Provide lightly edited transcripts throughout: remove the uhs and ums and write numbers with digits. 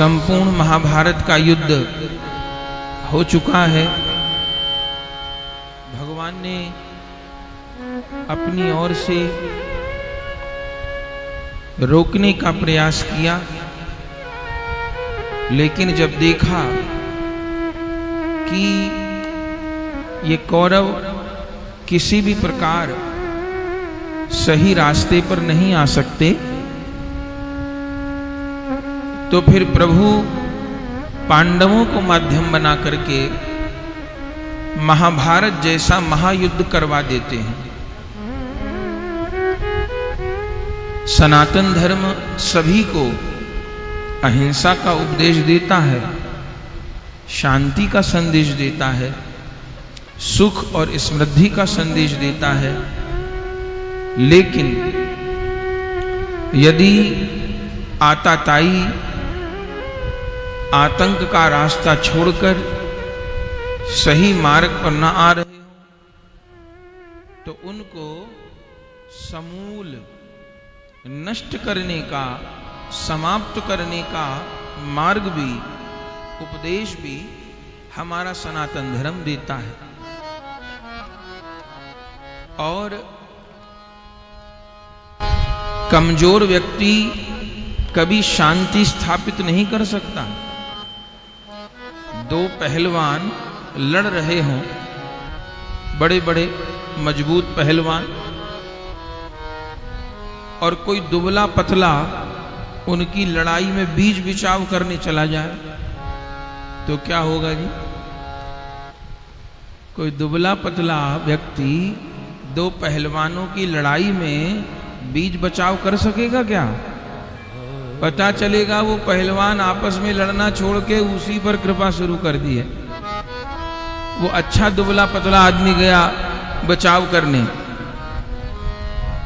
संपूर्ण महाभारत का युद्ध हो चुका है। भगवान ने अपनी ओर से रोकने का प्रयास किया, लेकिन जब देखा कि ये कौरव किसी भी प्रकार सही रास्ते पर नहीं आ सकते, तो फिर प्रभु पांडवों को माध्यम बना करके महाभारत जैसा महायुद्ध करवा देते हैं। सनातन धर्म सभी को अहिंसा का उपदेश देता है, शांति का संदेश देता है, सुख और समृद्धि का संदेश देता है। लेकिन यदि आताताई आतंक का रास्ता छोड़कर सही मार्ग पर न आ रहे हो, तो उनको समूल नष्ट करने का, समाप्त करने का मार्ग भी, उपदेश भी हमारा सनातन धर्म देता है। और कमजोर व्यक्ति कभी शांति स्थापित नहीं कर सकता। दो पहलवान लड़ रहे हों, बड़े बड़े मजबूत पहलवान, और कोई दुबला पतला उनकी लड़ाई में बीच बिचाव करने चला जाए, तो क्या होगा जी? कोई दुबला पतला व्यक्ति दो पहलवानों की लड़ाई में बीच बचाव कर सकेगा क्या? पता चलेगा वो पहलवान आपस में लड़ना छोड़ के उसी पर कृपा शुरू कर दी है। वो अच्छा दुबला पतला आदमी गया बचाव करने,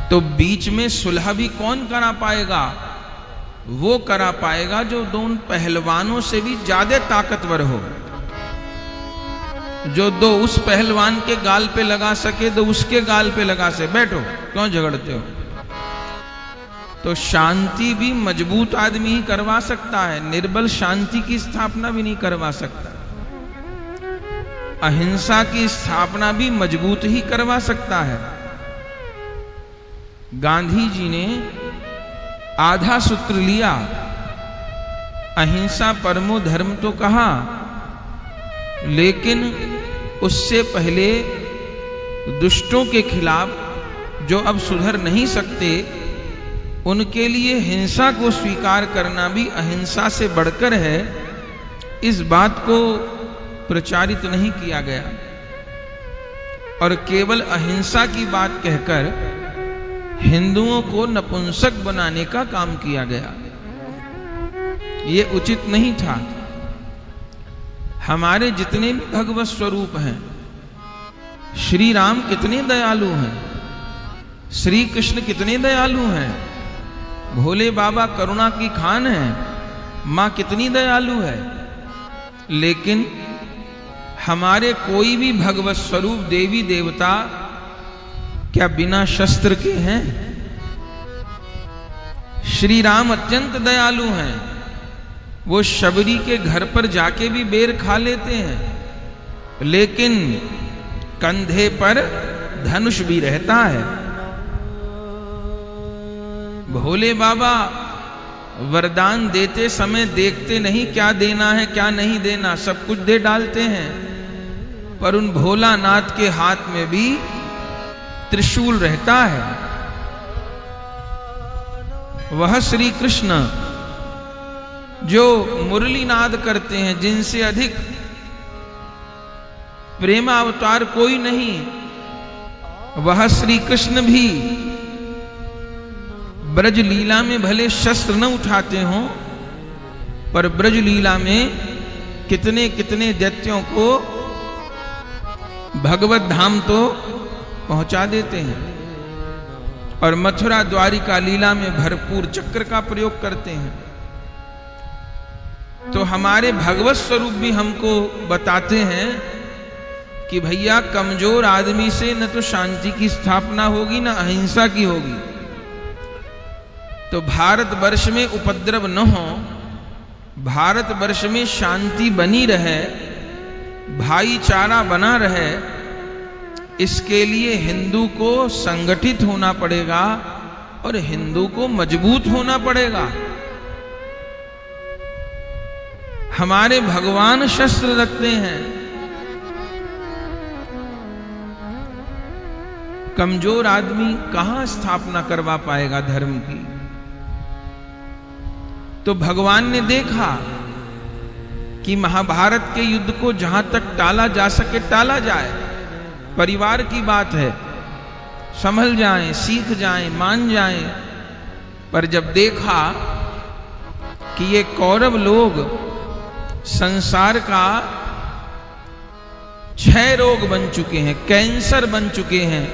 तो बीच में सुलह भी कौन करा पाएगा? वो करा पाएगा जो दोनों पहलवानों से भी ज्यादा ताकतवर हो। जो दो उस पहलवान के गाल पे लगा सके तो उसके गाल पे लगा से, बैठो क्यों झगड़ते हो? तो शांति भी मजबूत आदमी ही करवा सकता है, निर्बल शांति की स्थापना भी नहीं करवा सकता। अहिंसा की स्थापना भी मजबूत ही करवा सकता है। गांधी जी ने आधा सूत्र लिया, अहिंसा परमो धर्म तो कहा, लेकिन उससे पहले दुष्टों के खिलाफ जो अब सुधर नहीं सकते, उनके लिए हिंसा को स्वीकार करना भी अहिंसा से बढ़कर है। इस बात को प्रचारित नहीं किया गया और केवल अहिंसा की बात कहकर हिंदुओं को नपुंसक बनाने का काम किया गया। ये उचित नहीं था। हमारे जितने भी भगवत स्वरूप हैं, श्री राम कितने दयालु हैं, श्री कृष्ण कितने दयालु हैं, भोले बाबा करुणा की खान है, मां कितनी दयालु है। लेकिन हमारे कोई भी भगवत स्वरूप देवी देवता क्या बिना शस्त्र के हैं? श्री राम अत्यंत दयालु हैं। वो शबरी के घर पर जाके भी बेर खा लेते हैं, लेकिन कंधे पर धनुष भी रहता है। भोले बाबा वरदान देते समय देखते नहीं क्या देना है क्या नहीं देना, सब कुछ दे डालते हैं। पर उन भोलानाथ के हाथ में भी त्रिशूल रहता है। वह श्री कृष्ण जो मुरली नाद करते हैं, जिनसे अधिक प्रेम अवतार कोई नहीं, वह श्री कृष्ण भी ब्रज लीला में भले शस्त्र न उठाते हों, पर ब्रज लीला में कितने कितने दैत्यों को भगवत धाम तो पहुंचा देते हैं, और मथुरा द्वारिका लीला में भरपूर चक्र का प्रयोग करते हैं। तो हमारे भगवत स्वरूप भी हमको बताते हैं कि भैया कमजोर आदमी से न तो शांति की स्थापना होगी न अहिंसा की होगी। तो भारतवर्ष में उपद्रव न हो, भारतवर्ष में शांति बनी रहे, भाईचारा बना रहे, इसके लिए हिंदू को संगठित होना पड़ेगा और हिंदू को मजबूत होना पड़ेगा। हमारे भगवान शस्त्र रखते हैं, कमजोर आदमी कहां स्थापना करवा पाएगा धर्म की। तो भगवान ने देखा कि महाभारत के युद्ध को जहां तक टाला जा सके टाला जाए, परिवार की बात है, संभल जाएं, सीख जाएं, मान जाएं। पर जब देखा कि ये कौरव लोग संसार का क्षय रोग बन चुके हैं, कैंसर बन चुके हैं,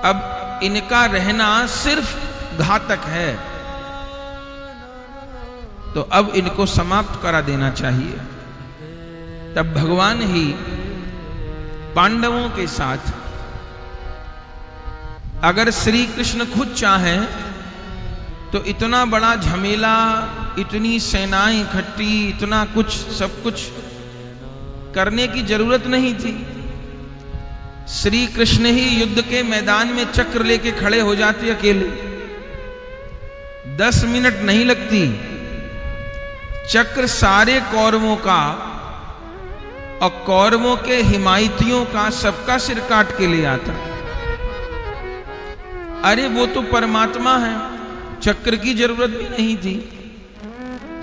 अब इनका रहना सिर्फ घातक है, तो अब इनको समाप्त करा देना चाहिए। तब भगवान ही पांडवों के साथ, अगर श्री कृष्ण खुद चाहें तो इतना बड़ा झमेला, इतनी सेनाएं इकट्ठी, इतना कुछ सब कुछ करने की जरूरत नहीं थी। श्री कृष्ण ही युद्ध के मैदान में चक्र लेके खड़े हो जाते अकेले, 10 मिनट नहीं लगती, चक्र सारे कौरवों का और कौरवों के हिमायतियों का सबका सिर काट के ले आता। अरे वो तो परमात्मा है, चक्र की जरूरत भी नहीं थी।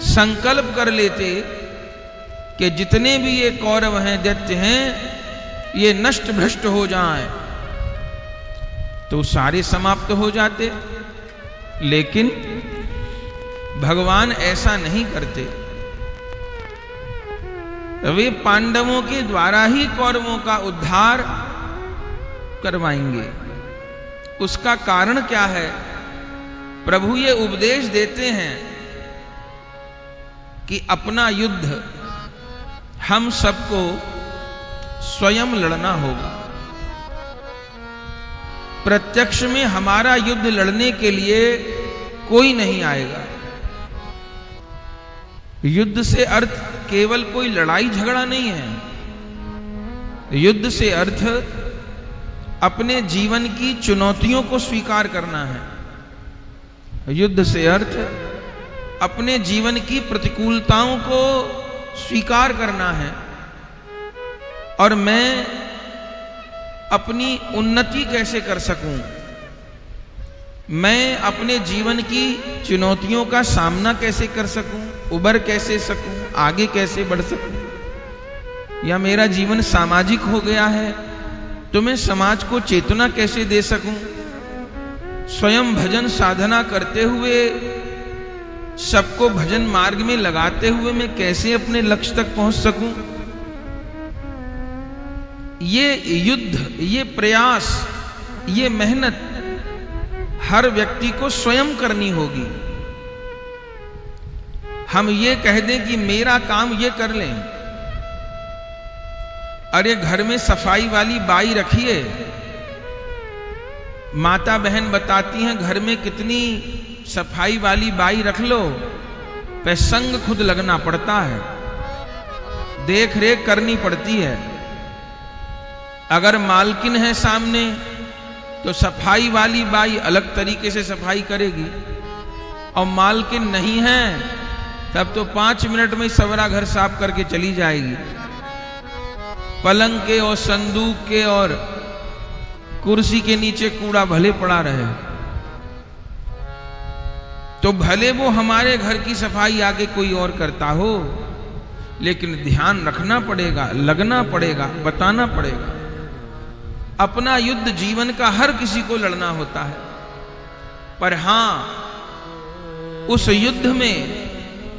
संकल्प कर लेते कि जितने भी ये कौरव हैं, दैत्य हैं, ये नष्ट भ्रष्ट हो जाएं, तो सारे समाप्त हो जाते। लेकिन भगवान ऐसा नहीं करते, वे पांडवों के द्वारा ही कौरवों का उद्धार करवाएंगे। उसका कारण क्या है? प्रभु ये उपदेश देते हैं कि अपना युद्ध हम सबको स्वयं लड़ना होगा। प्रत्यक्ष में हमारा युद्ध लड़ने के लिए कोई नहीं आएगा। युद्ध से अर्थ केवल कोई लड़ाई झगड़ा नहीं है। युद्ध से अर्थ अपने जीवन की चुनौतियों को स्वीकार करना है। युद्ध से अर्थ अपने जीवन की प्रतिकूलताओं को स्वीकार करना है और मैं अपनी उन्नति कैसे कर सकूं, मैं अपने जीवन की चुनौतियों का सामना कैसे कर सकूं, उबर कैसे सकूं, आगे कैसे बढ़ सकूं। या मेरा जीवन सामाजिक हो गया है तो मैं समाज को चेतना कैसे दे सकूं। स्वयं भजन साधना करते हुए, सबको भजन मार्ग में लगाते हुए मैं कैसे अपने लक्ष्य तक पहुंच सकूं। ये युद्ध, ये प्रयास, ये मेहनत हर व्यक्ति को स्वयं करनी होगी। हम ये कह दें कि मेरा काम ये कर लें, अरे घर में सफाई वाली बाई रखिए। माता बहन बताती हैं घर में कितनी सफाई वाली बाई रख लो, पे संग खुद लगना पड़ता है, देख रेख करनी पड़ती है। अगर मालकिन है सामने तो सफाई वाली बाई अलग तरीके से सफाई करेगी, और मालकिन नहीं है तब तो 5 मिनट में सवरा घर साफ करके चली जाएगी। पलंग के और संदूक के और कुर्सी के नीचे कूड़ा भले पड़ा रहे तो भले वो हमारे घर की सफाई आगे कोई और करता हो, लेकिन ध्यान रखना पड़ेगा, लगना पड़ेगा, बताना पड़ेगा। अपना युद्ध जीवन का हर किसी को लड़ना होता है, पर हां उस युद्ध में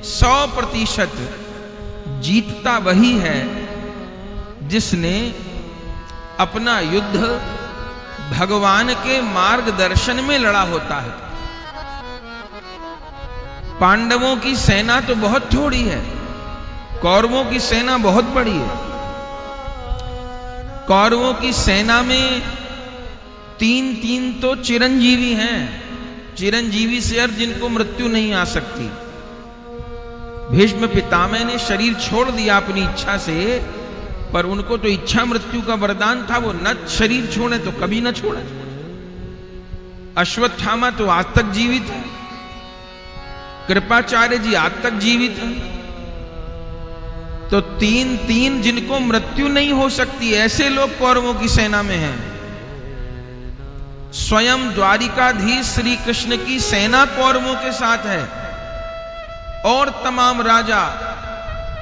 100% जीतता वही है जिसने अपना युद्ध भगवान के मार्गदर्शन में लड़ा होता है। पांडवों की सेना तो बहुत थोड़ी है, कौरवों की सेना बहुत बड़ी है। कौरवों की सेना में 3 तो चिरंजीवी हैं, चिरंजीवी से अर्थ जिनको मृत्यु नहीं आ सकती। भीष्म पितामह ने शरीर छोड़ दिया अपनी इच्छा से, पर उनको तो इच्छा मृत्यु का वरदान था, वो न शरीर छोड़े तो कभी न छोड़े। अश्वत्थामा तो आज तक जीवित है, कृपाचार्य जी आज तक जीवित है। तो तीन जिनको मृत्यु नहीं हो सकती, ऐसे लोग कौरवों की सेना में हैं। स्वयं द्वारिकाधीश श्री कृष्ण की सेना कौरवों के साथ है, और तमाम राजा।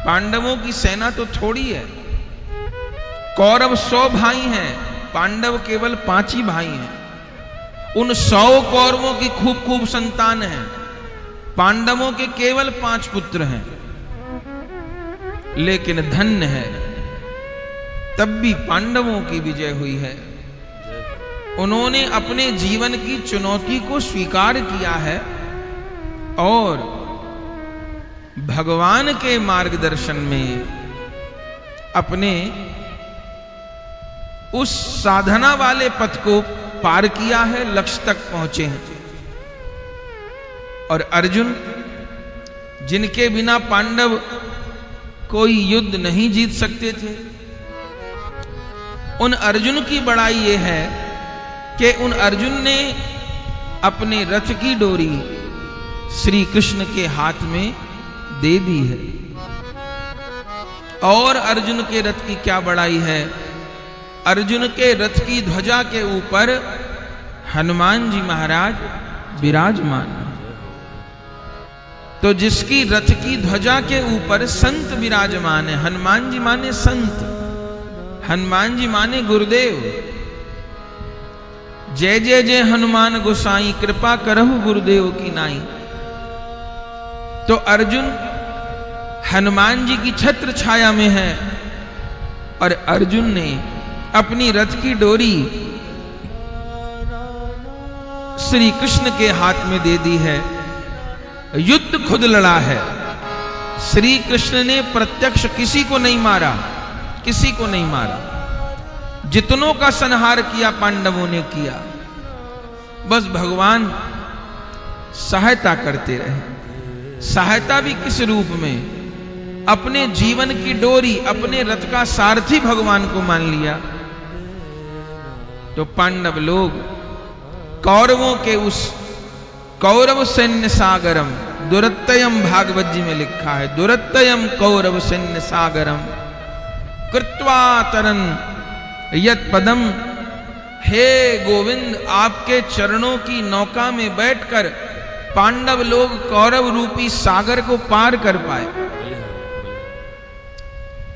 पांडवों की सेना तो थोड़ी है। कौरव 100 भाई हैं, पांडव केवल 5 ही भाई हैं। उन 100 कौरवों की खूब खूब संतान है, पांडवों के केवल 5 पुत्र हैं। लेकिन धन्य है, तब भी पांडवों की विजय हुई है। उन्होंने अपने जीवन की चुनौती को स्वीकार किया है और भगवान के मार्गदर्शन में अपने उस साधना वाले पथ को पार किया है, लक्ष्य तक पहुंचे हैं। और अर्जुन, जिनके बिना पांडव कोई युद्ध नहीं जीत सकते थे, उन अर्जुन की बड़ाई यह है कि उन अर्जुन ने अपने रथ की डोरी श्री कृष्ण के हाथ में दे दी है। और अर्जुन के रथ की क्या बड़ाई है, अर्जुन के रथ की ध्वजा के ऊपर हनुमान जी महाराज विराजमान है। तो जिसकी रथ की ध्वजा के ऊपर संत विराजमान है, हनुमान जी माने संत, हनुमान जी माने गुरुदेव। जय जय जय हनुमान गोसाई, कृपा करहु गुरुदेव की नाई। तो अर्जुन हनुमान जी की छत्र छाया में है, और अर्जुन ने अपनी रथ की डोरी श्री कृष्ण के हाथ में दे दी है। युद्ध खुद लड़ा है। श्री कृष्ण ने प्रत्यक्ष किसी को नहीं मारा, किसी को नहीं मारा। जितनों का संहार किया पांडवों ने किया, बस भगवान सहायता करते रहे। सहायता भी किस रूप में, अपने जीवन की डोरी, अपने रथ का सारथी भगवान को मान लिया। तो पांडव लोग कौरवों के उस कौरव सैन्य सागरम, दुरत्यम भागवत जी में लिखा है, दुरत्यम कौरव सैन्य सागरम कृत्वा तरन यत पदम। हे गोविंद, आपके चरणों की नौका में बैठकर पांडव लोग कौरव रूपी सागर को पार कर पाए।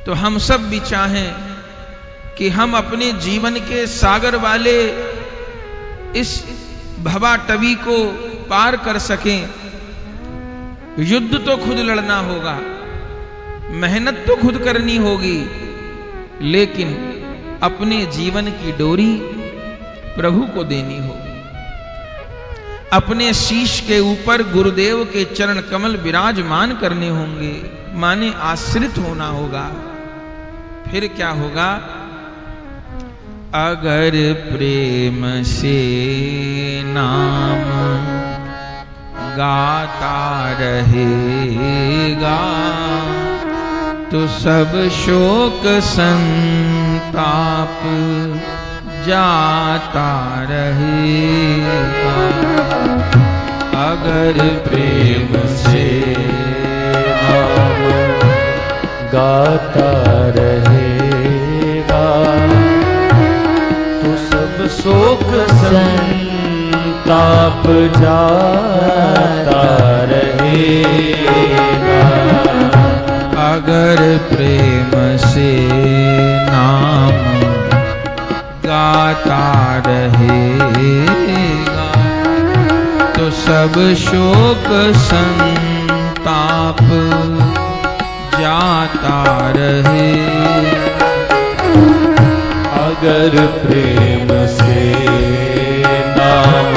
तो हम सब भी चाहें कि हम अपने जीवन के सागर वाले इस भवाटवी को पार कर सकें। युद्ध तो खुद लड़ना होगा, मेहनत तो खुद करनी होगी, लेकिन अपने जीवन की डोरी प्रभु को देनी होगी। अपने शीश के ऊपर गुरुदेव के चरण कमल विराजमान करने होंगे, माने आश्रित होना होगा। फिर क्या होगा, अगर प्रेम से नाम गाता रहेगा तो सब शोक संताप जाता रहेगा। अगर प्रेम से नाम गाता रहेगा तो सब शोक संताप जाता रहेगा। अगर प्रेम से नाम गाता रहेगा तो सब शोक संताप जाता रहेगा। अगर प्रेम से नाम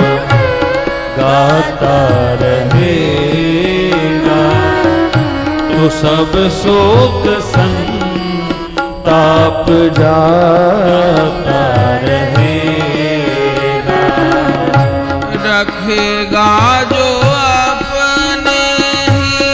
गाता रहेगा तो सब शोक संताप जाता रहेगा। रखेगा जो अपने ही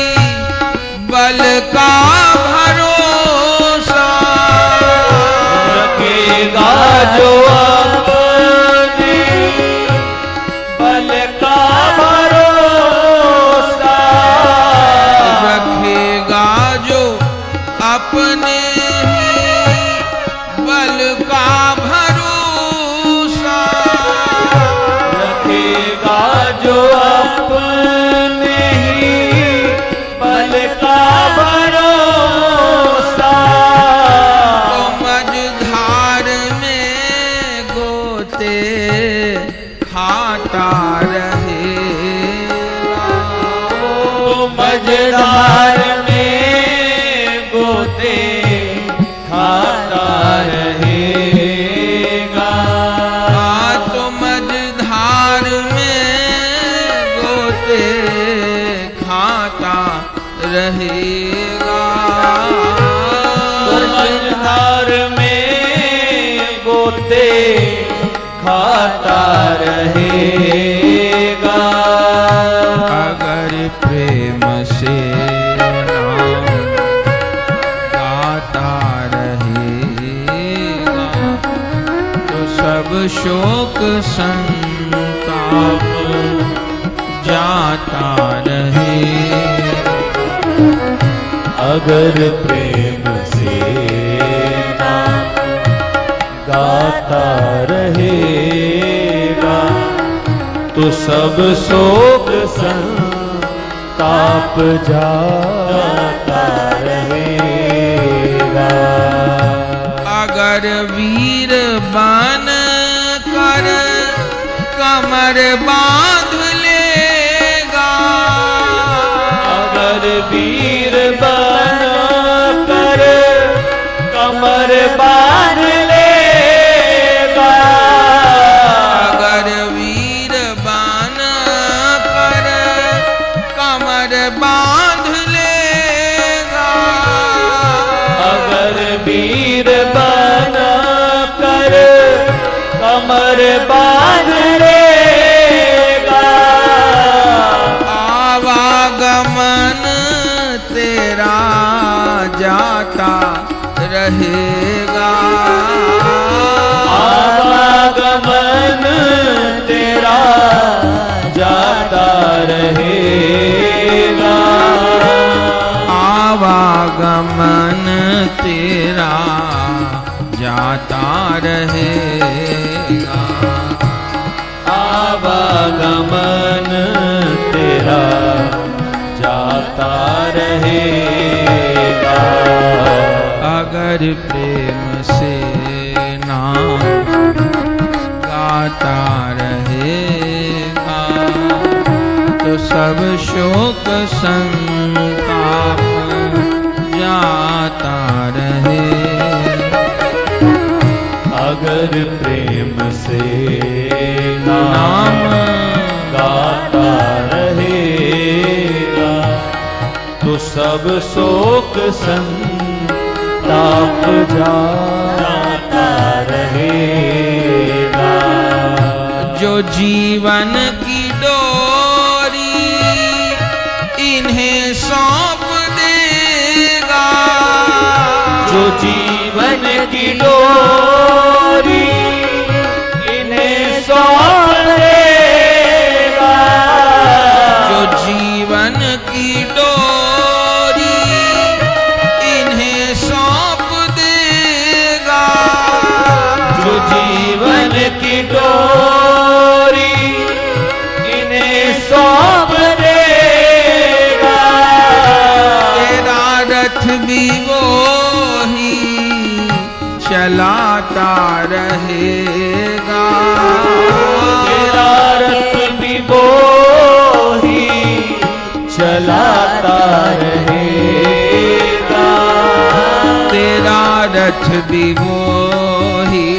मझधार में गोते खाता रहेगा। तो मझधार में गोते खाता रहेगा। तो मझधार में गोते खाता रहेगा। अगर प्रेम से नाम गाता रहेगा तो सब शोक संताप जाता रहेगा। अगर प्रेम से नाम गाता रहेगा तो सब शोक संताप जाता रहेगा। अगर वीर बन कर कमर बांध लेगा। अगर वीर बन कर कमर बांध लेगा। अगर वीर बन कर कमर बांध लेगा। अगर वीर बन कर कमर बांध लेगा। आवागमन तेरा जाता रहेगा। आवागमन तेरा जाता रहेगा। आवागमन तेरा जाता रहेगा। आवागमन तेरा जाता रहेगा। अगर प्रेम से नाम गाता रहेगा तो सब शोक संताप जाता रहेगा। अगर प्रेम से नाम गाता रहेगा तो सब शोक संताप जाता रहेगा। जो जीवन की डोरी इन्हें सौंप देगा। जो जीवन की डोरी इन्हें सौंप देगा। जो जीवन की डोरी इन्हें सौंप देगा। जो जीवन की डोरी इन्हें सौंप देगा। तेरा रथ भी वो ही चलाता रहेगा। तेरा रथ भी वो ही चलाता रहेगा। तेरा रथ भी वो ही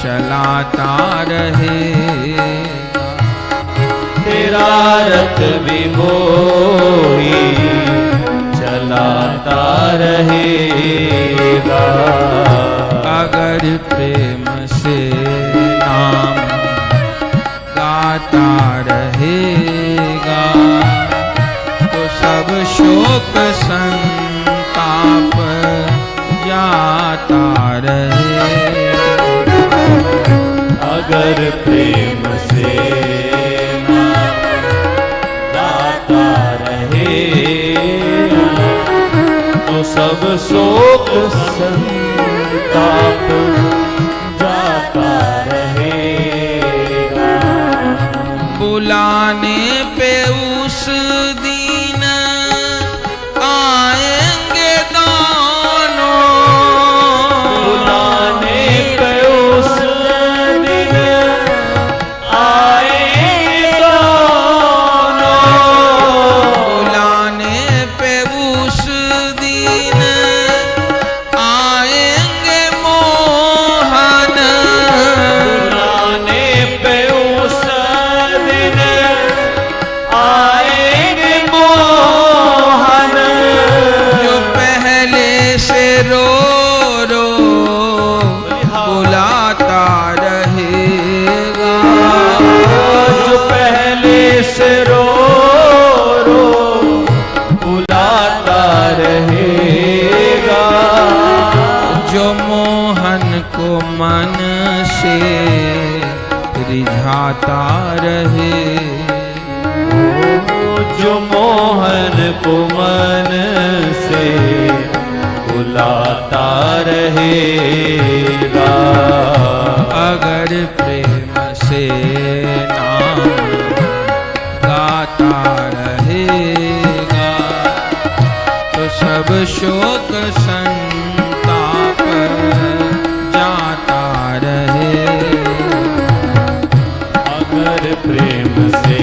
चलाता रहेगा। तेरा रथ भी वो ही चलाता रहेगा। अगर प्रेम से नाम गाता रहेगा तो सब शोक संताप जाता रहेगा। अगर प्रेम से नाम गाता रहेगा तो सब शोक संताप जाता रहेगा। बुलाने पे उस दिन आएंगे दोनों। बुलाने पे उस दिन आएंगे दोनों। मोहन को मन से बुलाता रहेगा। अगर प्रेम से नाम गाता रहेगा तो सब शोक संताप जाता रहेगा। अगर प्रेम से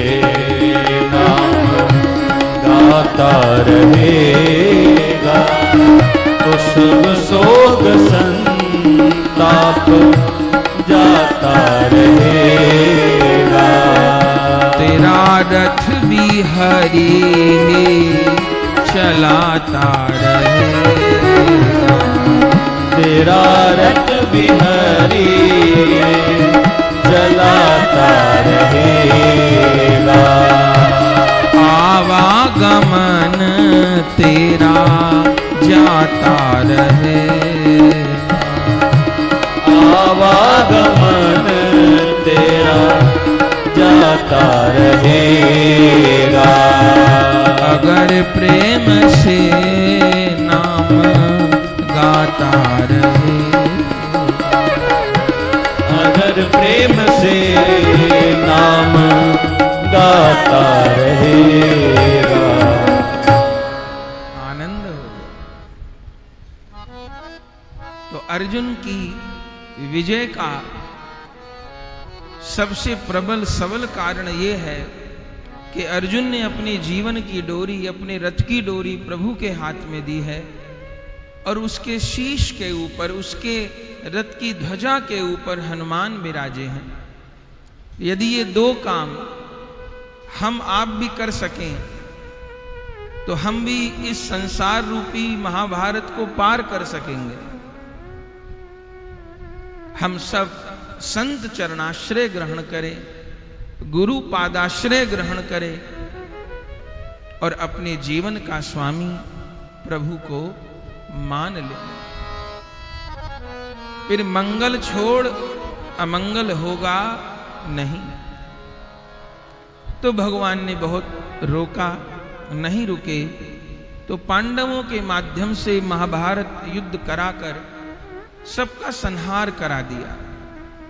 नाम गाता रहेगा तो सब शोक संताप जाता रहेगा। तेरा रथ भी हरि ही चलाता रहेगा। तेरा रथ भी हरि चलाता रहेगा। आवागमन तेरा जाता रहेगा। आवागमन तेरा जाता रहेगा। अगर प्रेम से नाम गाता रहेगा। अगर प्रेम से नाम गाता रहेगा। आनंद हो। तो अर्जुन की विजय का सबसे प्रबल सबल कारण यह है कि अर्जुन ने अपने जीवन की डोरी, अपने रथ की डोरी प्रभु के हाथ में दी है और उसके शीश के ऊपर, उसके रथ की ध्वजा के ऊपर हनुमान विराजे हैं। यदि ये दो काम हम आप भी कर सकें तो हम भी इस संसार रूपी महाभारत को पार कर सकेंगे। हम सब संत चरणाश्रय ग्रहण करें, गुरु पादाश्रय ग्रहण करें और अपने जीवन का स्वामी प्रभु को मान लें। फिर मंगल छोड़ अमंगल होगा नहीं। तो भगवान ने बहुत रोका, नहीं रुके तो पांडवों के माध्यम से महाभारत युद्ध कराकर सबका संहार करा दिया।